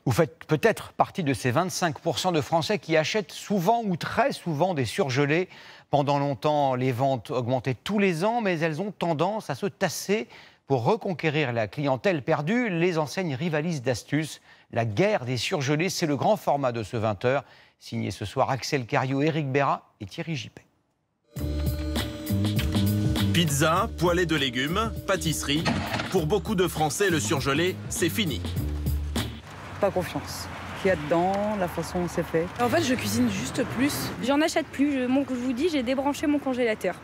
Vous faites peut-être partie de ces 25% de Français qui achètent souvent ou très souvent des surgelés. Pendant longtemps, les ventes augmentaient tous les ans, mais elles ont tendance à se tasser. Pour reconquérir la clientèle perdue, les enseignes rivalisent d'astuces. La guerre des surgelés, c'est le grand format de ce 20h. Signé ce soir Axel Cariou, Éric Béra et Thierry Gippet. Pizza, poêlée de légumes, pâtisserie. Pour beaucoup de Français, le surgelé, c'est fini. Pas confiance. Qu'il y a dedans, la façon dont c'est fait. En fait, je cuisine juste plus. J'en achète plus. Je vous dis, j'ai débranché mon congélateur.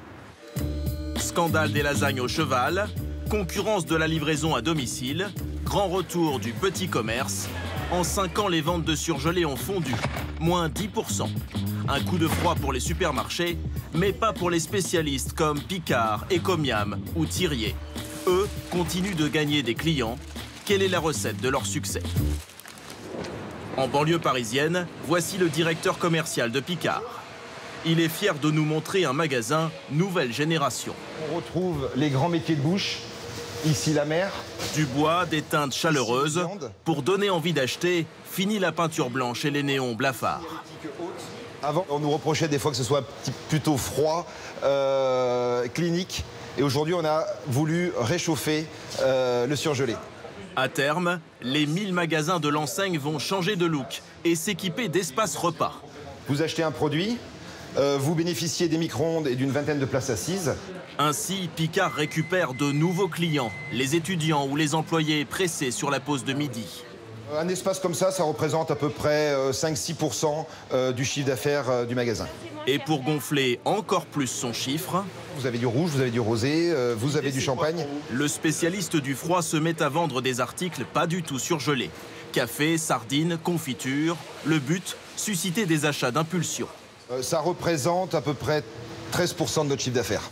Scandale des lasagnes au cheval, concurrence de la livraison à domicile, grand retour du petit commerce. En 5 ans, les ventes de surgelés ont fondu, moins 10%. Un coup de froid pour les supermarchés, mais pas pour les spécialistes comme Picard, Ecomiam ou Thirier. Eux continuent de gagner des clients. Quelle est la recette de leur succès ? En banlieue parisienne, voici le directeur commercial de Picard. Il est fier de nous montrer un magasin nouvelle génération. On retrouve les grands métiers de bouche, ici la mer. Du bois, des teintes chaleureuses. Pour donner envie d'acheter, fini la peinture blanche et les néons blafards. Avant, on nous reprochait des fois que ce soit plutôt froid, clinique. Et aujourd'hui, on a voulu réchauffer le surgelé. À terme, les 1000 magasins de l'enseigne vont changer de look et s'équiper d'espaces repas. Vous achetez un produit, vous bénéficiez des micro-ondes et d'une vingtaine de places assises. Ainsi, Picard récupère de nouveaux clients, les étudiants ou les employés pressés sur la pause de midi. Un espace comme ça représente à peu près 5-6% du chiffre d'affaires du magasin. Et pour gonfler encore plus son chiffre... Vous avez du rouge, vous avez du rosé, vous avez du champagne. Le spécialiste du froid se met à vendre des articles pas du tout surgelés. Café, sardines, confiture. Le but, susciter des achats d'impulsion. Ça représente à peu près 13% de notre chiffre d'affaires.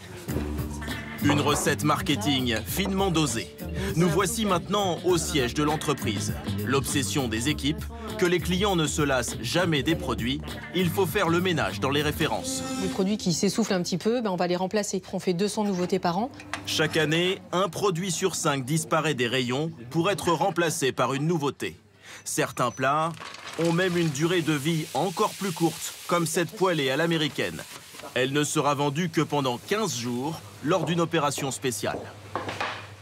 Une recette marketing finement dosée. Nous voici maintenant au siège de l'entreprise. L'obsession des équipes, que les clients ne se lassent jamais des produits. Il faut faire le ménage dans les références. Les produits qui s'essoufflent un petit peu, on va les remplacer. On fait 200 nouveautés par an. Chaque année, un produit sur 5 disparaît des rayons pour être remplacé par une nouveauté. Certains plats ont même une durée de vie encore plus courte, comme cette poêlée à l'américaine. Elle ne sera vendue que pendant 15 jours lors d'une opération spéciale.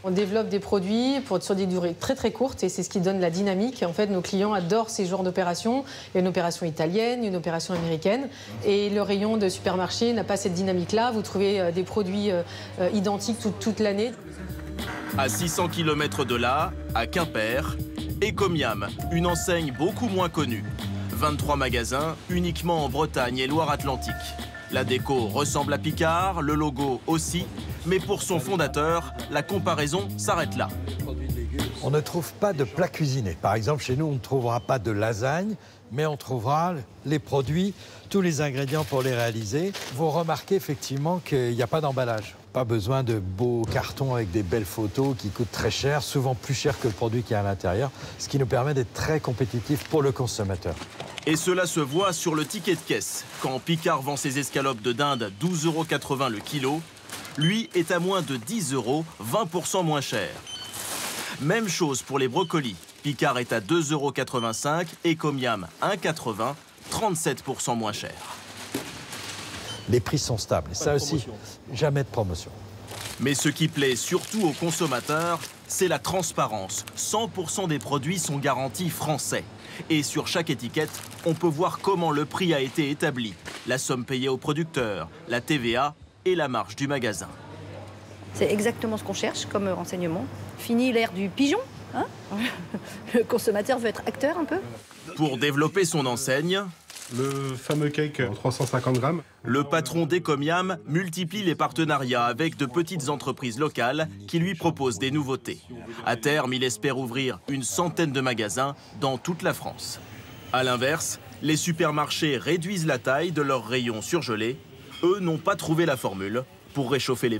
On développe des produits sur des durées très très courtes et c'est ce qui donne la dynamique. En fait, nos clients adorent ces genres d'opérations. Il y a une opération italienne, une opération américaine. Et le rayon de supermarché n'a pas cette dynamique-là. Vous trouvez des produits identiques toute l'année. À 600 km de là, à Quimper, Ecomiam, une enseigne beaucoup moins connue. 23 magasins, uniquement en Bretagne et Loire-Atlantique. La déco ressemble à Picard, le logo aussi, mais pour son fondateur, la comparaison s'arrête là. On ne trouve pas de plats cuisinés. Par exemple, chez nous, on ne trouvera pas de lasagne, mais on trouvera les produits, tous les ingrédients pour les réaliser. Vous remarquez effectivement qu'il n'y a pas d'emballage. Pas besoin de beaux cartons avec des belles photos qui coûtent très cher, souvent plus cher que le produit qui est à l'intérieur, ce qui nous permet d'être très compétitifs pour le consommateur. Et cela se voit sur le ticket de caisse. Quand Picard vend ses escalopes de dinde 12,80 € le kilo, lui est à moins de 10 €, 20% moins cher. Même chose pour les brocolis. Picard est à 2,85 € et Ecomiam 1,80 €, 37% moins cher. Les prix sont stables. Et ça aussi, jamais de promotion. Mais ce qui plaît surtout aux consommateurs, c'est la transparence. 100% des produits sont garantis français. Et sur chaque étiquette, on peut voir comment le prix a été établi, la somme payée au producteur, la TVA et la marge du magasin. C'est exactement ce qu'on cherche comme renseignement. Fini l'ère du pigeon, hein. Le consommateur veut être acteur un peu. Pour développer son enseigne, le fameux cake en 350 grammes. Le patron d'Ecomiam multiplie les partenariats avec de petites entreprises locales qui lui proposent des nouveautés. À terme, il espère ouvrir une centaine de magasins dans toute la France. À l'inverse, les supermarchés réduisent la taille de leurs rayons surgelés. Eux n'ont pas trouvé la formule pour réchauffer les ventes.